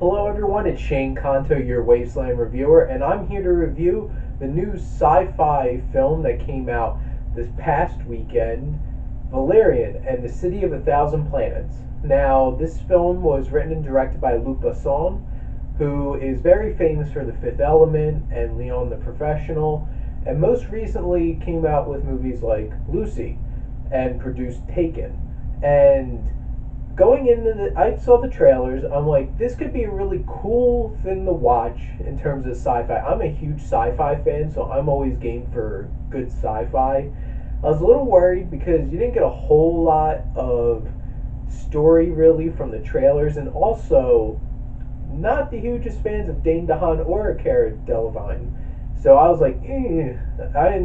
Hello everyone, it's Shane Kanto, your Wasteland reviewer, and I'm here to review the new sci-fi film that came out this past weekend, Valerian and the City of a Thousand Planets. Now, this film was written and directed by Besson, who is very famous for The Fifth Element and Leon the Professional, and most recently came out with movies like Lucy and produced Taken. And going into I saw the trailers. I'm like, this could be a really cool thing to watch in terms of sci-fi. I'm a huge sci-fi fan, so I'm always game for good sci-fi. I was a little worried because you didn't get a whole lot of story really from the trailers, and also not the hugest fans of Dane DeHaan or Cara Delevingne. So I was like, I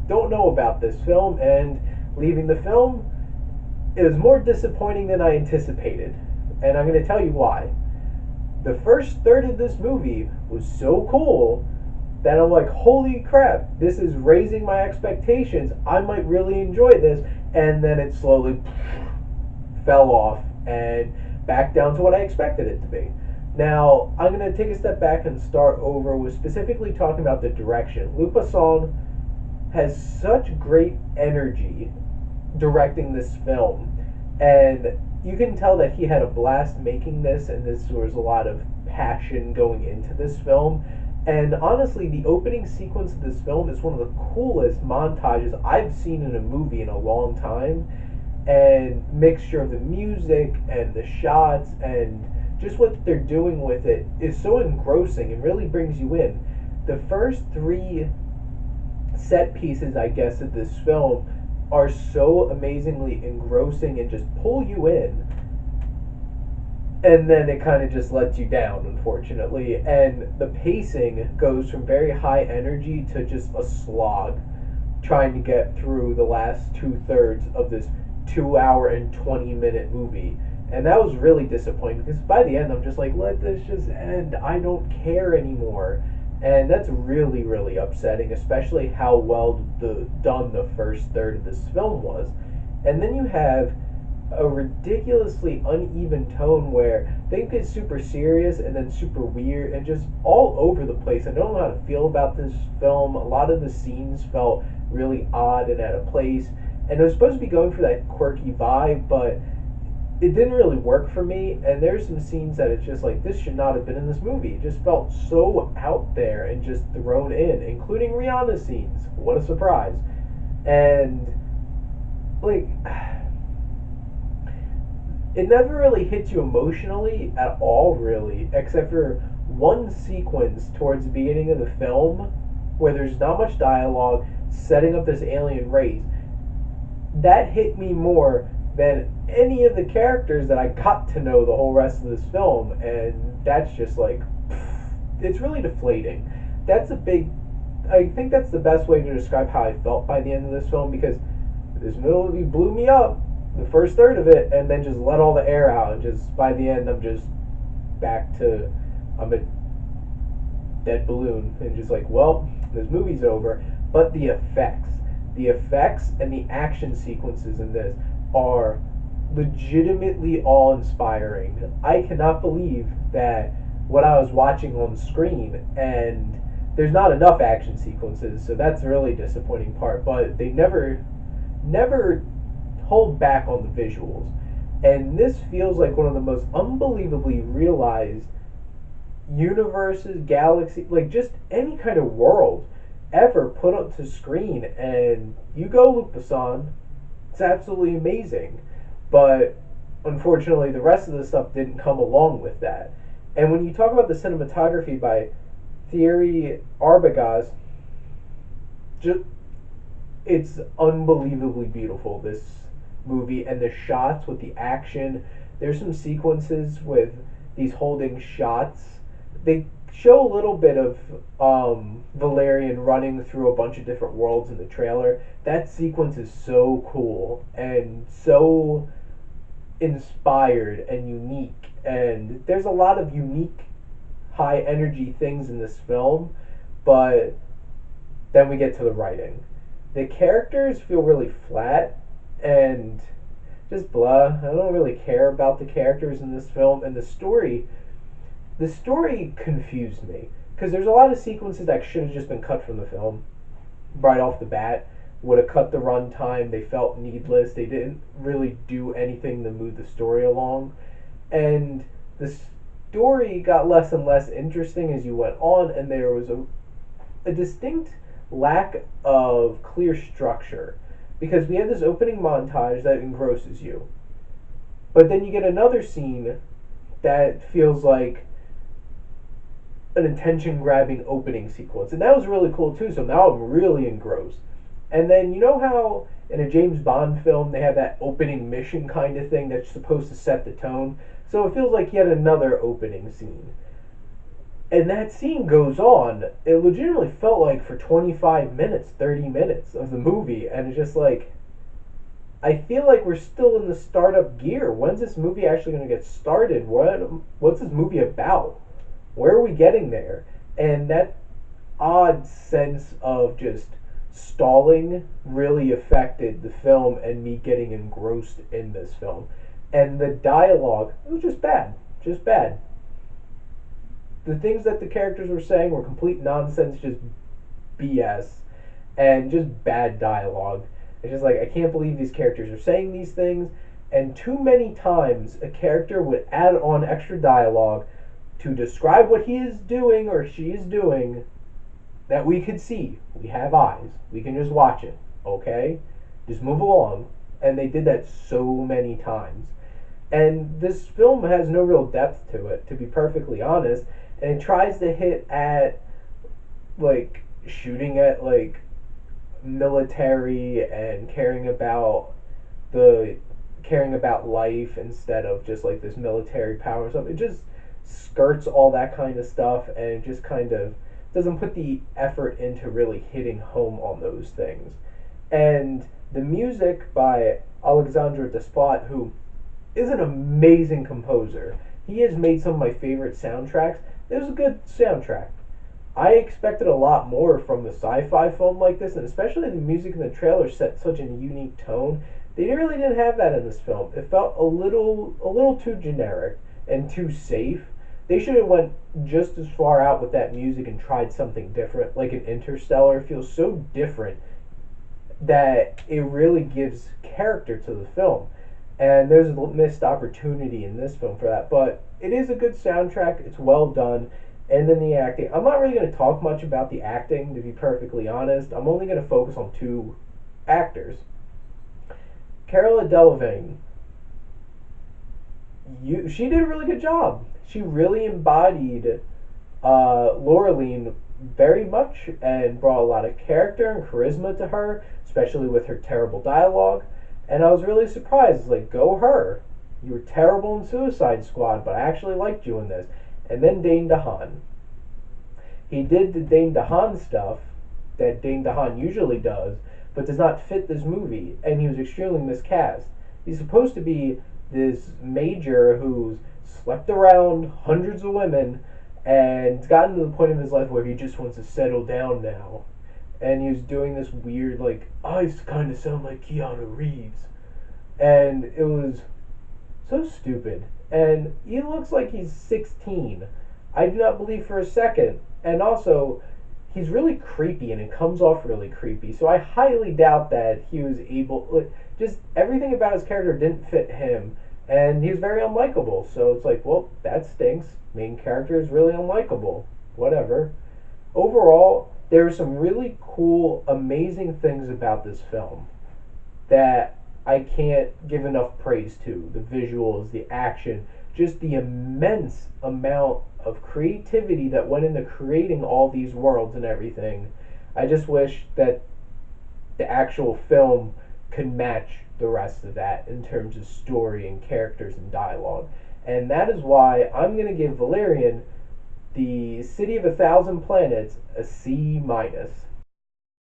don't know about this film, and leaving the film, it was more disappointing than I anticipated, and I'm going to tell you why. The first third of this movie was so cool that I'm like, holy crap, this is raising my expectations. I might really enjoy this, and then it slowly fell off and back down to what I expected it to be. Now, I'm going to take a step back and start over with specifically talking about the direction. Luc Besson has such great energy directing this film, and you can tell that he had a blast making this, and this was a lot of passion going into this film. And honestly, the opening sequence of this film is one of the coolest montages I've seen in a movie in a long time, and mixture of the music and the shots and just what they're doing with it is so engrossing and really brings you in. The first three set pieces, I guess, of this film are so amazingly engrossing and just pull you in, and then it kind of just lets you down, unfortunately. And the pacing goes from very high energy to just a slog trying to get through the last 2/3 of this 2 hour and 20-minute movie. And that was really disappointing because by the end I'm just like, let this just end, I don't care anymore. And that's really, really upsetting, especially how well done the first third of this film was. And then you have a ridiculously uneven tone where things get super serious and then super weird and just all over the place. I don't know how to feel about this film. A lot of the scenes felt really odd and out of place. And it was supposed to be going for that quirky vibe, but it didn't really work for me, and there's some scenes that it's just like, this should not have been in this movie. It just felt so out there and just thrown in, including Rihanna's scenes. What a surprise. And, like, it never really hits you emotionally at all, really, except for one sequence towards the beginning of the film where there's not much dialogue setting up this alien race. That hit me more than any of the characters that I got to know the whole rest of this film, and that's just like, it's really deflating. I think that's the best way to describe how I felt by the end of this film, because this movie blew me up, the first third of it, and then just let all the air out, and just by the end I'm just back to, I'm a dead balloon, and just like, well, this movie's over. But the effects and the action sequences in this are legitimately awe-inspiring. I cannot believe that what I was watching on screen, and there's not enough action sequences, so that's the really disappointing part, but they never hold back on the visuals. And this feels like one of the most unbelievably realized universes, galaxies, like just any kind of world ever put up to screen. And you go, Luc Besson, it's absolutely amazing. But unfortunately, the rest of the stuff didn't come along with that. And when you talk about the cinematography by Thierry Arbogast, it's unbelievably beautiful, this movie, and the shots with the action. There's some sequences with these holding shots. They show a little bit of Valerian running through a bunch of different worlds in the trailer. That sequence is so cool and so inspired and unique, and there's a lot of unique high energy things in this film. But then we get to the writing. The characters feel really flat and just blah. I don't really care about the characters in this film, and the story The story confused me because there's a lot of sequences that should have just been cut from the film right off the bat. Would have cut the runtime. They felt needless. They didn't really do anything to move the story along, and the story got less and less interesting as you went on, and there was a distinct lack of clear structure because we had this opening montage that engrosses you, but then you get another scene that feels like an attention grabbing opening sequence, and that was really cool too. So now I'm really engrossed. And then you know how in a James Bond film they have that opening mission kind of thing that's supposed to set the tone. So it feels like yet another opening scene. And that scene goes on. It legitimately felt like for 25 minutes, 30 minutes of the movie, and it's just like I feel like we're still in the startup gear. When's this movie actually going to get started? What's this movie about? Where are we getting there? And that odd sense of just stalling really affected the film and me getting engrossed in this film. And the dialogue, it was just bad. Just bad. The things that the characters were saying were complete nonsense, just BS, and just bad dialogue. It's just like, I can't believe these characters are saying these things, and too many times a character would add on extra dialogue to describe what he is doing or she is doing that we could see. We have eyes. We can just watch it, okay? Just move along. And they did that so many times. And this film has no real depth to it, to be perfectly honest. And it tries to hit at, like, shooting at, like, military and caring about life instead of just, like, this military power or something. It just skirts all that kind of stuff, and it just kind of doesn't put the effort into really hitting home on those things. And the music by Alexandre Desplat, who is an amazing composer. He has made some of my favorite soundtracks. It was a good soundtrack. I expected a lot more from a sci-fi film like this, and especially the music in the trailer set such a unique tone. They really didn't have that in this film. It felt a little too generic and too safe. They should have went just as far out with that music and tried something different, like an Interstellar. It feels so different that it really gives character to the film. And there's a missed opportunity in this film for that. But it is a good soundtrack. It's well done. And then the acting. I'm not really going to talk much about the acting, to be perfectly honest. I'm only going to focus on two actors. Cara Delevingne. She did a really good job. She really embodied Laureline very much and brought a lot of character and charisma to her, especially with her terrible dialogue. And I was really surprised. Like, go her. You were terrible in Suicide Squad, but I actually liked you in this. And then Dane DeHaan. He did the Dane DeHaan stuff that Dane DeHaan usually does, but does not fit this movie, and he was extremely miscast. He's supposed to be this major who's slept around hundreds of women and gotten to the point of his life where he just wants to settle down now. And he was doing this weird, like, I kind of sound like Keanu Reeves. And it was so stupid. And he looks like he's 16. I do not believe for a second. And also, he's really creepy, and it comes off really creepy. So I highly doubt that he was able, like, just everything about his character didn't fit him. And he was very unlikable. So it's like, well, that stinks. Main character is really unlikable. Whatever. Overall, there are some really cool, amazing things about this film that I can't give enough praise to. The visuals, the action, just the immense amount of creativity that went into creating all these worlds and everything. I just wish that the actual film could match the rest of that in terms of story and characters and dialogue. And that is why I'm going to give Valerian, the City of a Thousand Planets, a C minus.